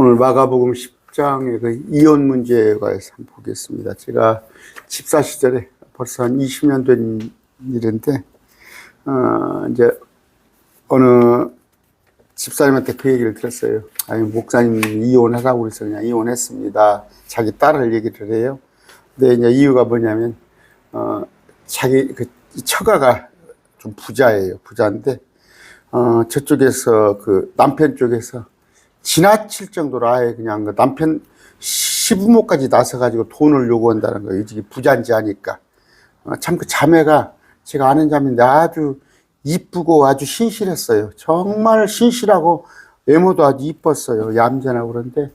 오늘 마가복음 10장의 그 이혼 문제에 관해서 한번 보겠습니다. 제가 집사 시절에 벌써 한 20년 된 일인데, 이제 어느 집사님한테 그 얘기를 들었어요. 아니, 목사님 이혼하라고 그래서 그냥 이혼했습니다. 자기 딸을 얘기를 해요. 근데 이제 이유가 뭐냐면, 자기 그 처가가 좀 부자예요. 부자인데, 저쪽에서 그 남편 쪽에서 지나칠 정도로 아예 그냥 그 남편 시부모까지 나서가지고 돈을 요구한다는 거예요. 이게 부자인지 아니까. 참 그 자매가 제가 아는 자매인데 아주 이쁘고 아주 신실했어요. 정말 신실하고 외모도 아주 이뻤어요. 얌전하고. 그런데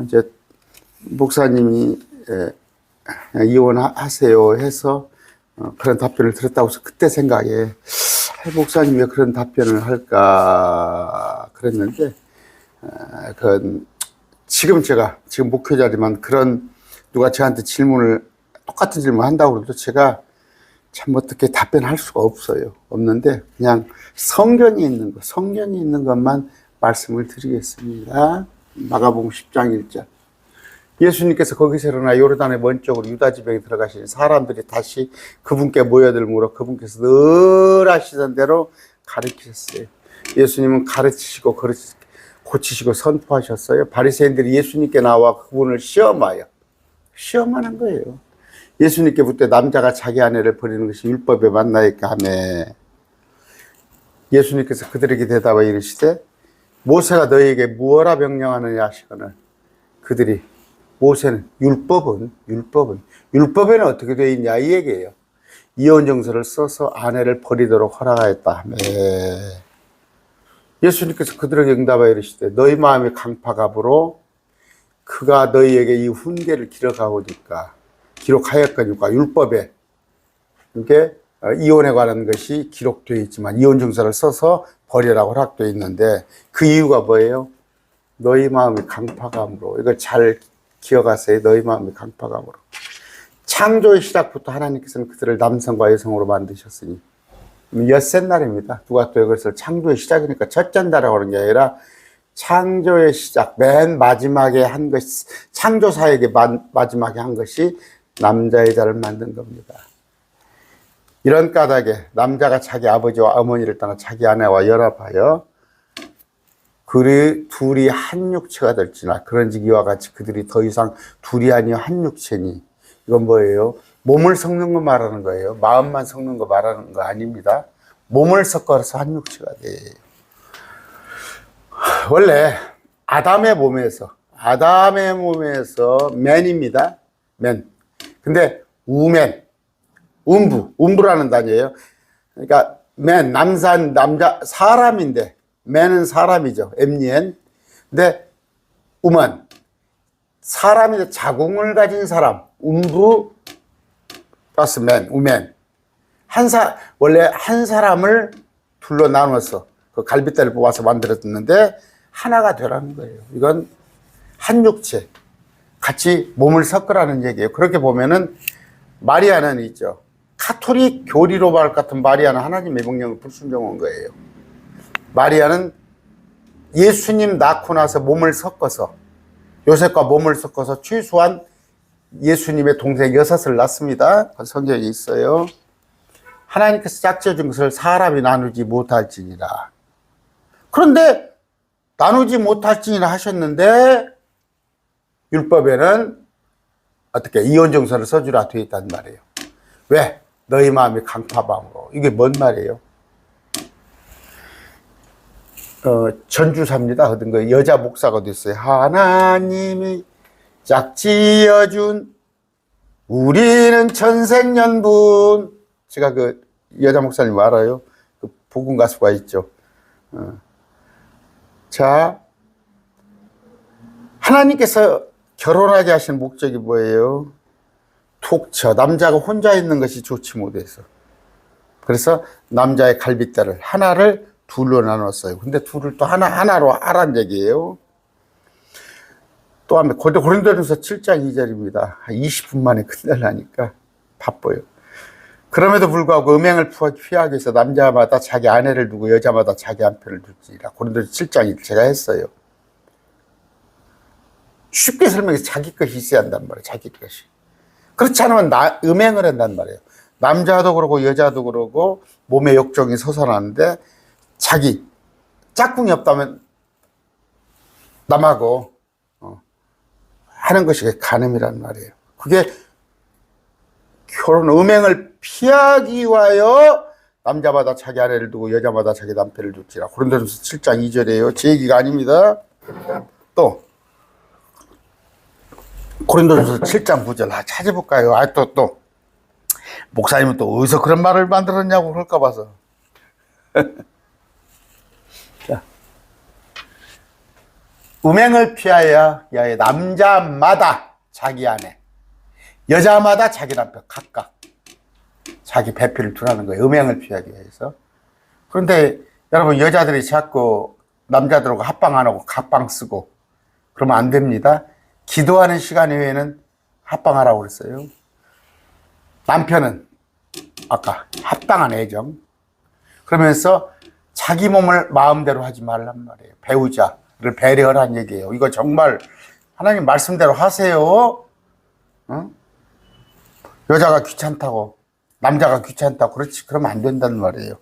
이제 목사님이 이혼하세요 해서 그런 답변을 들었다고 해서 그때 생각에 목사님 왜 그런 답변을 할까 그랬는데, 지금 목회자지만 그런 누가 저한테 똑같은 질문 한다고 그래도 제가 참 어떻게 답변할 수가 없는데 그냥 성경이 있는 것만 말씀을 드리겠습니다. 마가복음 10장 1절. 예수님께서 거기서 일어나 요르단의 먼 쪽으로 유다 지방에 들어가시니 사람들이 다시 그분께 모여들므로 그분께서 늘 하시던 대로 가르치셨어요. 예수님은 가르치시고 고치시고 선포하셨어요. 바리새인들이 예수님께 나와 그분을 시험하는 거예요. 예수님께 묻되 남자가 자기 아내를 버리는 것이 율법에 맞나이까 하며, 예수님께서 그들에게 대답하여 이르시되 모세가 너희에게 무엇라 명령하느냐 하시거늘 그들이 모세는 율법에는 어떻게 되어 있냐 이 얘기예요. 이혼 정서를 써서 아내를 버리도록 허락하였다 하며, 예수님께서 그들에게 응답하여 이르시되 너희 마음이 강팍함으로 그가 너희에게 이 훈계를 기록하였거니와 율법에 이게 이혼에 관한 것이 기록되어 있지만 이혼 정서를 써서 버리라고 허락되어 있는데 그 이유가 뭐예요? 너희 마음이 강팍함으로. 이걸 잘 기억하세요. 너희 마음이 강팍함으로. 창조의 시작부터 하나님께서는 그들을 남성과 여성으로 만드셨으니, 엿새 날입니다. 누가 또 이것을 창조의 시작이니까 첫째 날이라고 하는 게 아니라 창조의 시작, 맨 마지막에 한 것이, 창조사에게 마지막에 한 것이 남자 여자를 만든 겁니다. 이런 까닭에 남자가 자기 아버지와 어머니를 떠나 자기 아내와 연합하여 둘이 한 육체가 될지나, 그런즉 이와 같이 그들이 더 이상 둘이 아니여 한 육체니. 이건 뭐예요? 몸을 섞는 거 말하는 거예요. 마음만 섞는 거 말하는 거 아닙니다. 몸을 섞어서 한 육체가 돼요. 원래 아담의 몸에서 맨입니다. 맨. 근데 음부라는 단어예요. 그러니까 맨, 남자, 사람인데, 맨은 사람이죠. 엠니엔. 근데 우먼, 사람인데 자궁을 가진 사람. 음부 플러스 맨, 우맨. 원래 한 사람을 둘로 나눠서 그 갈빗대를 뽑아서 만들었는데 하나가 되라는 거예요. 이건 한 육체. 같이 몸을 섞으라는 얘기예요. 그렇게 보면은 마리아는 있죠. 카톨릭 교리로 말 같은 마리아는 하나님의 명령을 불순종한 거예요. 마리아는 예수님 낳고 나서 몸을 섞어서, 요셉과 몸을 섞어서 최소한 예수님의 동생 6을 낳습니다. 성경에 있어요. 하나님께서 짝지어준 것을 사람이 나누지 못할지니라. 그런데 나누지 못할지니라 하셨는데 율법에는 어떻게 이혼 정서를 써주라 되어 있단 말이에요. 왜? 너희 마음이 강팍함으로. 이게 뭔 말이에요? 전주사입니다. 어떤 거 여자 목사가 됐어요. 하나님이 짝지어준 우리는 천생연분. 제가 그 여자 목사님 알아요. 그 복음 가수가 있죠. 자, 하나님께서 결혼하게 하신 목적이 뭐예요? 톡쳐. 남자가 혼자 있는 것이 좋지 못해서. 그래서 남자의 갈빗대를 하나를 둘로 나눴어요. 근데 둘을 또 하나로 하란 얘기예요. 또 한번 고린도전서 7장 2절입니다. 20분 만에 끝내려니까 바빠요. 그럼에도 불구하고 음행을 피하기 위해서 남자마다 자기 아내를 두고 여자마다 자기 남편을 둘지라. 고린도전서 7장 1 제가 했어요. 쉽게 설명해서 자기 것이 있어야 한단 말이에요. 자기 것이. 그렇지 않으면 음행을 한단 말이에요. 남자도 그러고 여자도 그러고 몸에 욕정이 솟아나는데 자기 짝꿍이 없다면 남하고 하는 것이 간음이란 말이에요. 그게 결혼 음행을 피하기 위하여 남자마다 자기 아내를 두고 여자마다 자기 남편을 두지라. 고린도전서 7장 2절이에요. 제 얘기가 아닙니다. 또 고린도전서 7장 9절 찾아볼까요? 또 목사님은 또 어디서 그런 말을 만들었냐고 그럴까 봐서. 자, 음행을 피하여 남자마다 자기 아내, 여자마다 자기 남편 각각 자기 배필을 두라는 거예요. 음행을 피하기 위해서. 그런데 여러분, 여자들이 자꾸 남자들하고 합방 안 하고 각방 쓰고 그러면 안 됩니다. 기도하는 시간 외에는 합방하라고 그랬어요. 남편은 아까 합당한 애정. 그러면서 자기 몸을 마음대로 하지 말란 말이에요. 배우자를 배려하라는 얘기예요. 이거 정말 하나님 말씀대로 하세요. 어? 여자가 귀찮다고 남자가 귀찮다고 그렇지 그러면 안 된다는 말이에요.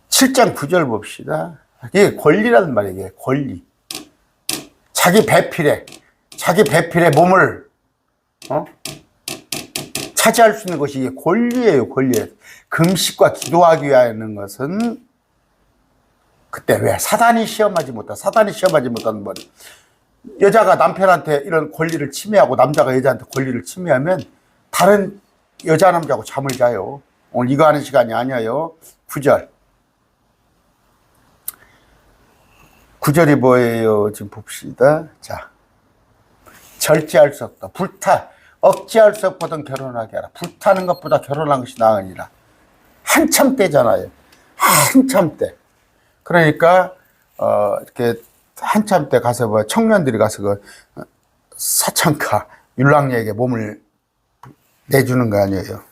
7장 9절 봅시다. 이게 권리라는 말이에요. 이게 권리. 자기 배필에 몸을 차지할 수 있는 것이 이게 권리예요. 권리예요. 금식과 기도하기 위하는 것은 그때 왜 사단이 시험하지 못하는 말. 여자가 남편한테 이런 권리를 침해하고 남자가 여자한테 권리를 침해하면 다른 여자 남자하고 잠을 자요. 오늘 이거 하는 시간이 아니에요. 9절. 9절이 뭐예요? 지금 봅시다. 자, 절제할 수 없다. 억제할 수 없거든 결혼하게 하라. 불타는 것보다 결혼한 것이 나으니라. 한참 때잖아요. 한참 때. 그러니까 이렇게 한참 때 가서 청년들이 가서 사창가 율랑이에게 몸을 내주는 거 아니에요.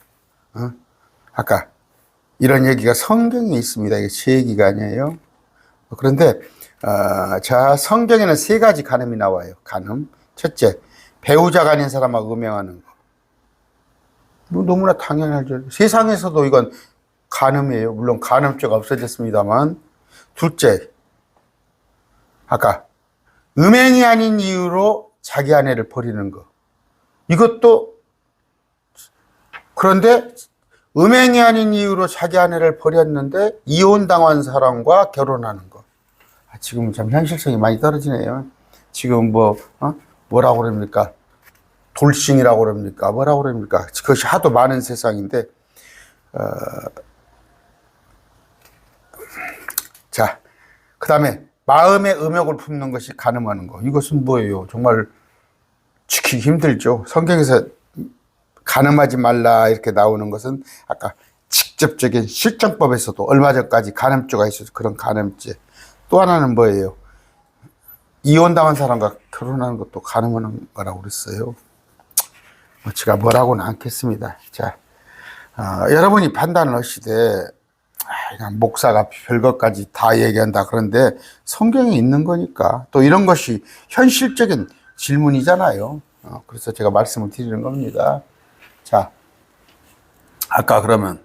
아까 이런 얘기가 성경에 있습니다. 이게 제 얘기가 아니에요. 그런데 자, 성경에는 세 가지 간음이 나와요. 간음. 첫째, 배우자가 아닌 사람하고 음행하는 거. 뭐 너무나 당연하죠. 세상에서도 이건 간음이에요. 물론 간음죄가 없어졌습니다만. 둘째, 아까 음행이 아닌 이유로 자기 아내를 버리는 거. 이것도 그런데 음행이 아닌 이유로 자기 아내를 버렸는데 이혼당한 사람과 결혼하는 거. 지금 참 현실성이 많이 떨어지네요. 지금 뭐라고 그럽니까? 돌싱이라고 그럽니까? 뭐라고 그럽니까? 그것이 하도 많은 세상인데, 자, 그 다음에 마음의 음욕을 품는 것이 간음하는 거. 이것은 뭐예요? 정말 지키기 힘들죠. 성경에서 간음하지 말라 이렇게 나오는 것은 아까 직접적인 실정법에서도 얼마 전까지 간음죄가 있어서 그런 간음죄. 또 하나는 뭐예요? 이혼당한 사람과 결혼하는 것도 간음하는 거라고 그랬어요. 제가 뭐라고는 않겠습니다. 자, 여러분이 판단을 하시되 목사가 별것까지 다 얘기한다. 그런데 성경에 있는 거니까 또 이런 것이 현실적인 질문이잖아요. 그래서 제가 말씀을 드리는 겁니다. 자, 아까 그러면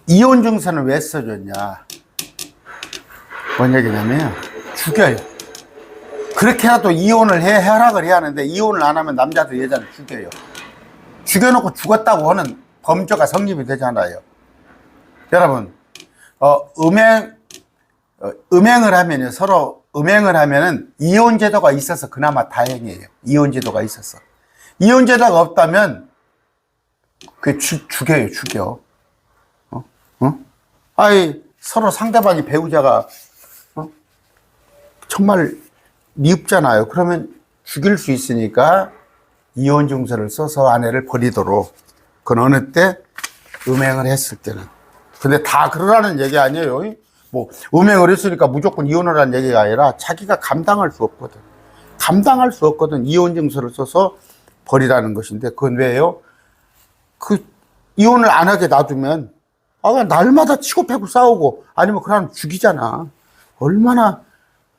이혼 증서는 왜 써줬냐? 뭔 얘기냐면 죽여요. 그렇게라도 이혼을 허락을 해야 하는데 이혼을 안 하면 남자도 여자를 죽여요. 죽여놓고 죽었다고 하는 범죄가 성립이 되잖아요. 여러분, 음행을 하면요, 서로 음행을 하면은 이혼제도가 있어서 그나마 다행이에요. 이혼제도가 있어서. 이혼제도가 없다면 그게 죽여. 서로 상대방이 배우자가 정말 미흡잖아요. 그러면 죽일 수 있으니까 이혼 증서를 써서 아내를 버리도록. 그건 어느 때? 음행을 했을 때는. 근데 다 그러라는 얘기 아니에요. 뭐 음행을 했으니까 무조건 이혼을 하는 얘기가 아니라 자기가 감당할 수 없거든. 이혼 증서를 써서 버리라는 것인데, 그건 왜요? 이혼을 안 하게 놔두면 날마다 치고 패고 싸우고 아니면 그 사람 죽이잖아. 얼마나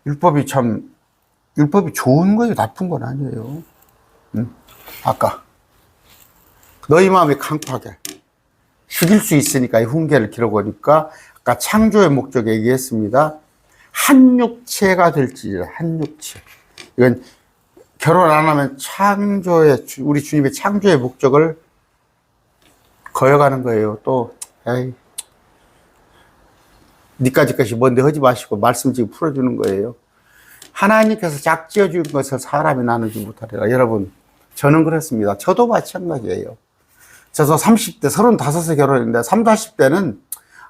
율법이 참 율법이 좋은 거예요, 나쁜 건 아니에요. 응? 아까 너희 마음이 강팍해 죽일 수 있으니까 이 훈계를 기록하니까 아까 창조의 목적 얘기했습니다. 한 육체가 될지라. 한 육체. 이건 결혼 안 하면 창조의 우리 주님의 창조의 목적을 거여가는 거예요. 또 에이, 니까지 것이 뭔데 하지 마시고 말씀 지금 풀어주는 거예요. 하나님께서 짝지어 준 것을 사람이 나누지 못하리라. 여러분, 저는 그렇습니다. 저도 마찬가지예요. 저도 30대, 35세 결혼했는데 30, 40대는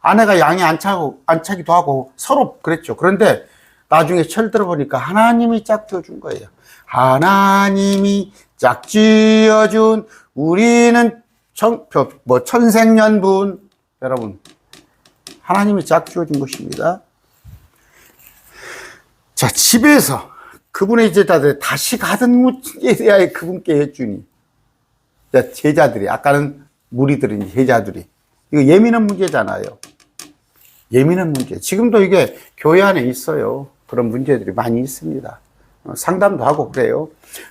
아내가 양이 안 차기도 하고 서로 그랬죠. 그런데 나중에 철 들어보니까 하나님이 짝지어 준 거예요. 하나님이 짝지어 준 우리는 천생연분. 여러분, 하나님이 짝지어 준 것입니다. 자, 집에서 그분의 제자들이 다시 가던 문제에 대하여 그분께 해주니. 제자들이, 아까는 무리들은 제자들이. 이거 예민한 문제잖아요. 예민한 문제. 지금도 이게 교회 안에 있어요. 그런 문제들이 많이 있습니다. 상담도 하고 그래요.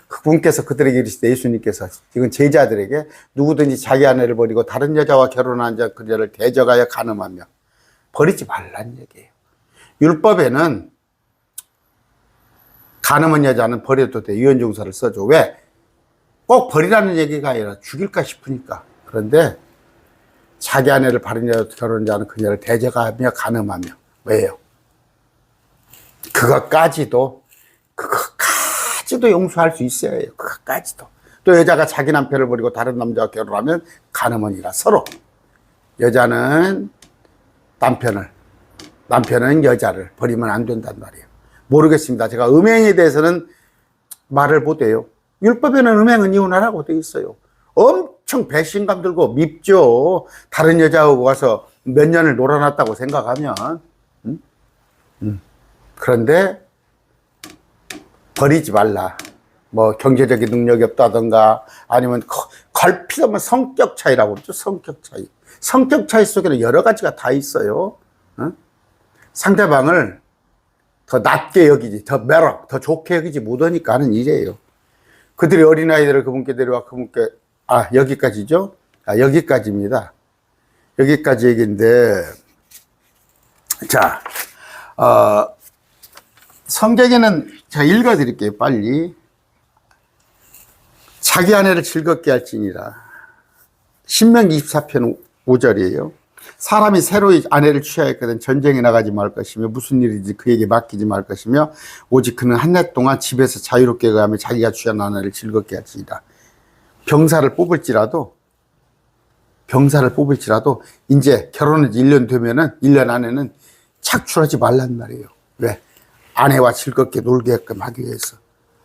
그분께서 그들에게 이르시되 예수님께서 이건 제자들에게 누구든지 자기 아내를 버리고 다른 여자와 결혼한 자 그녀를 대적하여 간음하며 버리지 말란 얘기예요. 율법에는 간음한 여자는 버려도 돼. 유언종사를 써줘. 왜? 꼭 버리라는 얘기가 아니라 죽일까 싶으니까. 그런데 자기 아내를 바른 여자 결혼한 자는 그녀를 대적하며 간음하며. 왜요? 그것까지도 용서할 수 있어야 해요. 그것까지도. 또 여자가 자기 남편을 버리고 다른 남자와 결혼하면 간음원이라. 서로 여자는 남편은 여자를 버리면 안 된단 말이에요. 모르겠습니다. 제가 음행에 대해서는 말을 못해요. 율법에는 음행은 이혼하라고 돼 있어요. 엄청 배신감 들고 밉죠. 다른 여자하고 가서 몇 년을 놀아놨다고 생각하면. 그런데 버리지 말라. 뭐 경제적인 능력이 없다던가 아니면 갈 필요 없는 성격 차이라고 그러죠. 성격 차이. 성격 차이 속에는 여러 가지가 다 있어요. 상대방을 더 낮게 여기지, 더 좋게 여기지 못하니까 하는 일이에요. 그들이 어린아이들을 그분께 데려와 그분께, 여기까지죠? 여기까지입니다. 여기까지 얘기인데, 자, 성경에는 제가 읽어드릴게요, 빨리. 자기 아내를 즐겁게 할지니라. 신명기 24편 5절이에요. 사람이 새로이 아내를 취하였거든 전쟁에 나가지 말 것이며 무슨 일이지 그에게 맡기지 말 것이며 오직 그는 한 해 동안 집에서 자유롭게 가며 자기가 취한 아내를 즐겁게 할지니라. 병사를 뽑을지라도 이제 결혼한 지 1년 되면은 1년 안에는 착출하지 말란 말이에요. 왜? 아내와 즐겁게 놀게끔 하기 위해서.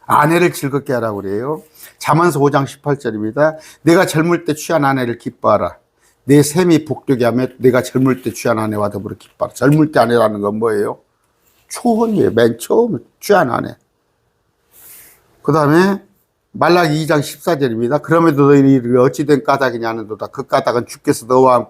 아내를 즐겁게 하라고 그래요. 잠언서 5장 18절입니다. 내가 젊을 때 취한 아내를 기뻐하라. 내 셈이 복되게 하며 내가 젊을 때 취한 아내와 더불어 기뻐하라. 젊을 때 아내라는 건 뭐예요? 초혼이에요. 맨 처음 취한 아내. 그 다음에 말라기 2장 14절입니다. 그럼에도 너희를 어찌된 까닭이냐 하는도다. 그 까닭은 주께서 너와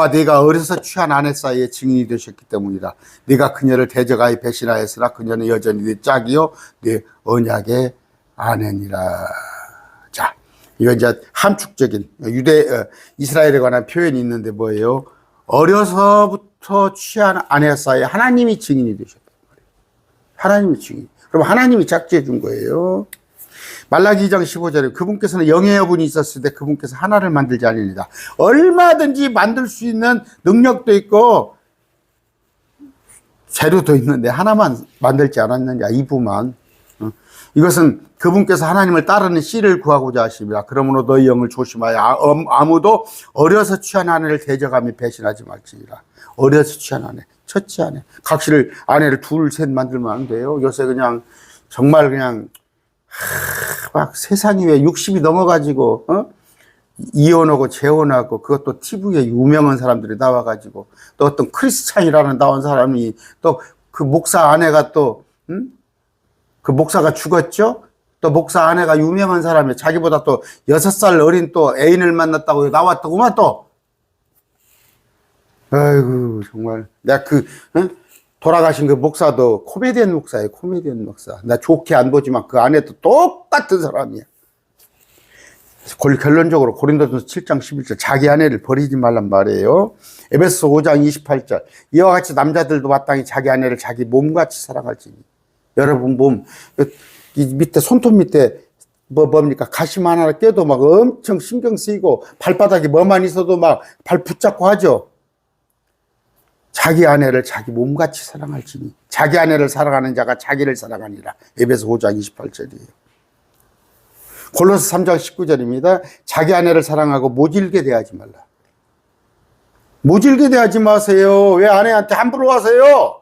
네가 어려서 취한 아내 사이에 증인이 되셨기 때문이다. 네가 그녀를 대적하여 배신하였으나 그녀는 여전히 네 짝이요 네 언약의 아내니라. 자, 이거 이제 함축적인 이스라엘에 관한 표현이 있는데 뭐예요? 어려서부터 취한 아내 사이에 하나님이 증인이 되셨단 말이에요. 하나님이 증인. 그럼 하나님이 짝지어 준 거예요. 말라기 2장 15절에 그분께서는 영의 여분이 있었을 때 그분께서 하나를 만들지 않으리다. 얼마든지 만들 수 있는 능력도 있고 재료도 있는데 하나만 만들지 않았느냐, 이부만. 이것은 그분께서 하나님을 따르는 씨를 구하고자 하십니다. 그러므로 너희 영을 조심하여 아무도 어려서 취한 아내를 대적하며 배신하지 말지니라. 어려서 취한 아내, 첫째 아내. 각실 아내를 둘, 셋 만들면 안 돼요. 요새 그냥 정말 그냥 막 세상이 왜 60이 넘어가지고 이혼하고 재혼하고 그것도 TV에 유명한 사람들이 나와가지고 또 어떤 크리스찬이라는 나온 사람이 또 그 목사 아내가 또 그 목사가 죽었죠. 또 목사 아내가 유명한 사람이 자기보다 또 6살 어린 또 애인을 만났다고 나왔더구만 또. 아이고 정말 내가 돌아가신 그 목사도 코미디언 목사예요. 코미디언 목사. 나 좋게 안 보지만 그 안에도 똑같은 사람이야. 결론적으로 고린도전서 7장 11절 자기 아내를 버리지 말란 말이에요. 에베소 5장 28절 이와 같이 남자들도 마땅히 자기 아내를 자기 몸같이 사랑할지니. 여러분 몸 이 밑에 손톱 밑에 뭡니까 가시만 하나 껴도 막 엄청 신경 쓰이고 발바닥에 뭐만 있어도 막 발 붙잡고 하죠. 자기 아내를 자기 몸같이 사랑할지니 자기 아내를 사랑하는 자가 자기를 사랑하니라. 에베소 5장 28절이에요. 골로새 3장 19절입니다. 자기 아내를 사랑하고 모질게 대하지 말라. 모질게 대하지 마세요. 왜 아내한테 함부로 하세요?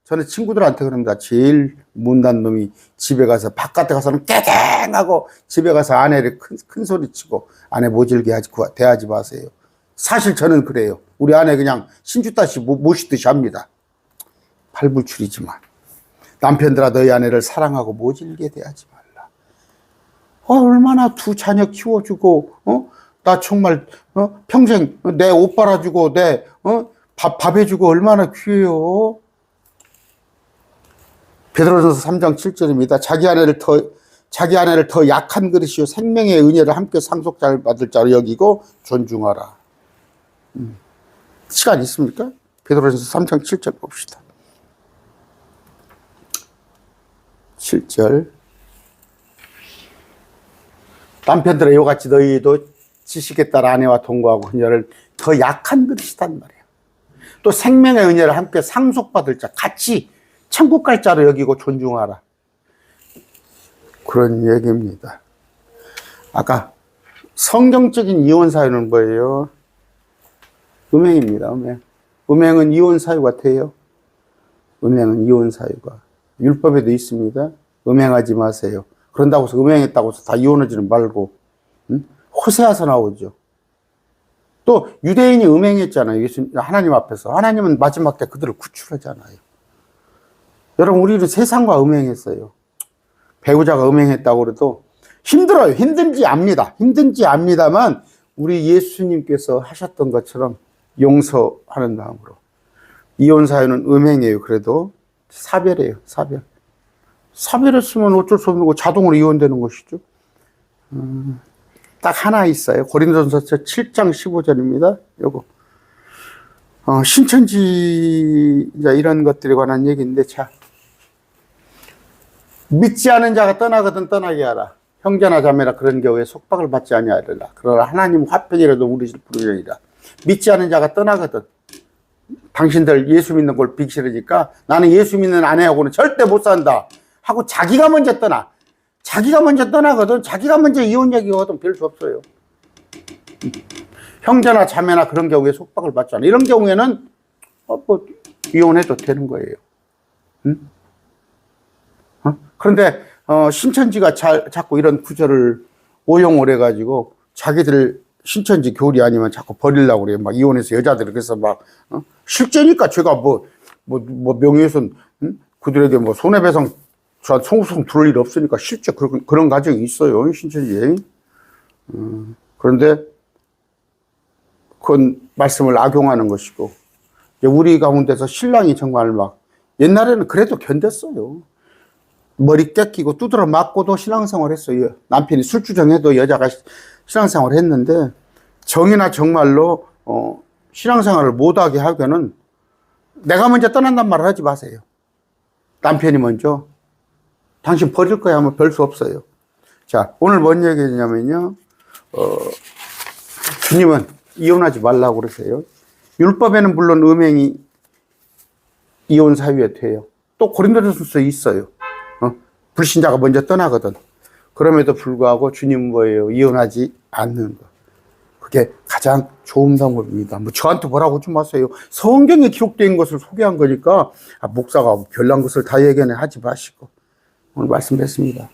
저는 친구들한테 그럽니다. 제일 못난 놈이 집에 가서 바깥에 가서는 깨갱하고 집에 가서 아내를 큰 소리 치고 아내 모질게 대하지 마세요. 사실 저는 그래요. 우리 아내 그냥 신주따시 모시듯이 합니다. 팔불출이지만 남편들아 너희 아내를 사랑하고 모질게 대하지 말라. 얼마나 두 자녀 키워주고 나 정말 평생 내 옷 빨아주고 내 밥 해주고 얼마나 귀해요. 베드로전서 3장 7절입니다. 자기 아내를 더 약한 그릇이요 생명의 은혜를 함께 상속자를 받을 자로 여기고 존중하라. 시간 있습니까? 베드로전서 3장 7절 봅시다. 7절 남편들아 이와 같이 너희도 지식에 따라 아내와 동거하고 그녀를 더 약한 그릇이단 말이에요. 또 생명의 은혜를 함께 상속받을 자 같이 천국 갈 자로 여기고 존중하라. 그런 얘기입니다. 아까 성경적인 이혼 사유는 뭐예요? 음행입니다. 음행은 이혼 사유가 돼요. 음행은 이혼 사유가 율법에도 있습니다. 음행하지 마세요. 그런다고 해서 음행했다고 해서 다 이혼하지는 말고 호세아서 나오죠. 또 유대인이 음행했잖아요. 하나님 앞에서. 하나님은 마지막 때 그들을 구출하잖아요. 여러분 우리는 세상과 음행했어요. 배우자가 음행했다고 그래도 힘들어요. 힘든지 압니다만 우리 예수님께서 하셨던 것처럼 용서하는 마음으로. 이혼 사유는 음행이에요. 그래도 사별이에요. 사별했으면 어쩔 수 없는 거 자동으로 이혼되는 것이죠. 딱 하나 있어요. 고린도전서 7장 15절입니다. 요거 신천지 이런 것들에 관한 얘기인데 자 믿지 않은 자가 떠나거든 떠나게 하라. 형제나 자매나 그런 경우에 속박을 받지 아니하리라. 그러나 하나님 화평이라도 우리 부르려니라. 믿지 않은 자가 떠나거든. 당신들 예수 믿는 걸 비기 싫으니까 나는 예수 믿는 아내하고는 절대 못 산다 하고 자기가 먼저 떠나. 자기가 먼저 떠나거든. 자기가 먼저 이혼 얘기거든. 별 수 없어요. 형제나 자매나 그런 경우에 속박을 받지 않아. 이런 경우에는 이혼해도 되는 거예요. 그런데 신천지가 자꾸 이런 구절을 오용을 해가지고 자기들 신천지 교리 아니면 자꾸 버리려고 그래요. 막 이혼해서 여자들이 그래서 막 실제니까 제가 뭐 명예훼손 그들에게 뭐 손해배상 송구송 들을 일 없으니까 실제 그런 가정이 있어요. 신천지에. 그런데 그건 말씀을 악용하는 것이고 우리 가운데서 신랑이 정말 막 옛날에는 그래도 견뎠어요. 머리 깎이고 두드러 맞고도 신앙생활 했어요. 남편이 술주정해도 여자가 신앙생활 했는데 정이나 정말로 신앙생활을 못하게 하고는 내가 먼저 떠난단 말을 하지 마세요. 남편이 먼저 당신 버릴 거야 하면 별 수 없어요. 자, 오늘 뭔 얘기냐면요. 주님은 이혼하지 말라고 그러세요. 율법에는 물론 음행이 이혼 사유에 돼요. 또 고린도전서에 있어요. 불신자가 먼저 떠나거든. 그럼에도 불구하고 주님은 뭐예요? 이혼하지 않는 거. 그게 가장 좋은 방법입니다. 뭐 저한테 뭐라고 하지 마세요. 성경에 기록된 것을 소개한 거니까 목사가 별난 것을 다 얘기는 하지 마시고 오늘 말씀드렸습니다.